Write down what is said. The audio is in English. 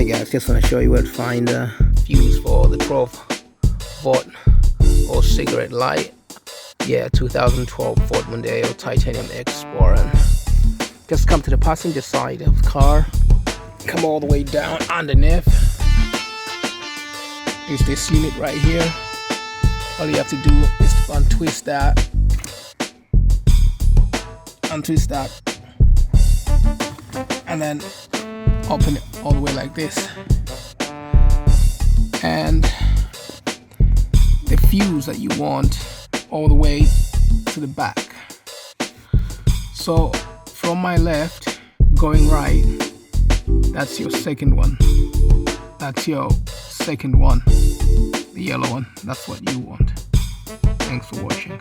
Alright guys, just want to show you where to find the fuse for the 12-volt or cigarette light. Yeah, 2012 Ford Mondeo Titanium Explorer. Just come to the passenger side of the car, come all the way down underneath. Is this unit right here. All you have to do is to untwist that, and then open it all the way like this, and the fuse that you want all the way to the back. So from my left going right, that's your second one, that's your second one, the yellow one. That's what you want. Thanks for watching.